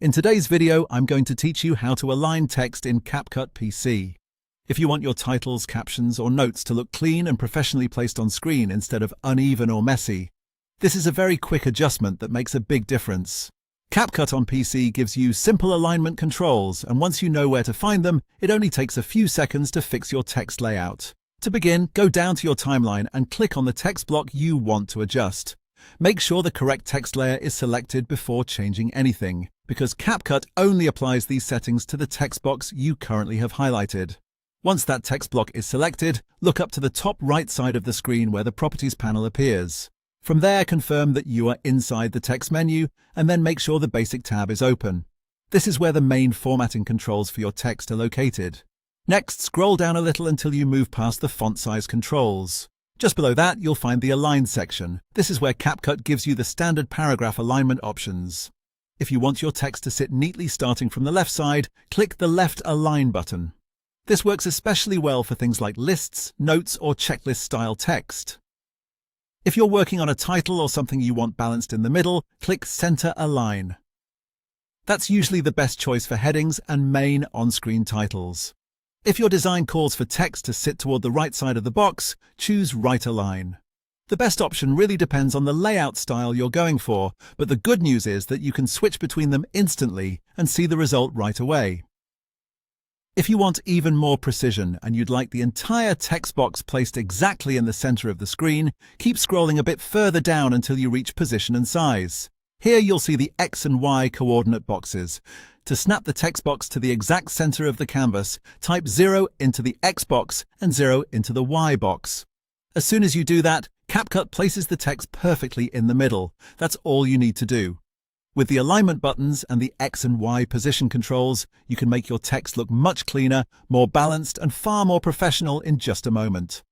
In today's video, I'm going to teach you how to align text in CapCut PC. If you want your titles, captions, or notes to look clean and professionally placed on screen instead of uneven or messy, this is a very quick adjustment that makes a big difference. CapCut on PC gives you simple alignment controls, and once you know where to find them, it only takes a few seconds to fix your text layout. To begin, go down to your timeline and click on the text block you want to adjust. Make sure the correct text layer is selected before changing anything, because CapCut only applies these settings to the text box you currently have highlighted. Once that text block is selected, look up to the top right side of the screen where the Properties panel appears. From there, confirm that you are inside the text menu, and then make sure the Basic tab is open. This is where the main formatting controls for your text are located. Next, scroll down a little until you move past the font size controls. Just below that, you'll find the Align section. This is where CapCut gives you the standard paragraph alignment options. If you want your text to sit neatly starting from the left side, click the left Align button. This works especially well for things like lists, notes, or checklist-style text. If you're working on a title or something you want balanced in the middle, click Center Align. That's usually the best choice for headings and main on-screen titles. If your design calls for text to sit toward the right side of the box, choose Right Align. The best option really depends on the layout style you're going for, but the good news is that you can switch between them instantly and see the result right away. If you want even more precision and you'd like the entire text box placed exactly in the center of the screen, keep scrolling a bit further down until you reach Position and Size. Here you'll see the X and Y coordinate boxes. To snap the text box to the exact center of the canvas, type 0 into the X box and 0 into the Y box. As soon as you do that, CapCut places the text perfectly in the middle. That's all you need to do. With the alignment buttons and the X and Y position controls, you can make your text look much cleaner, more balanced, and far more professional in just a moment.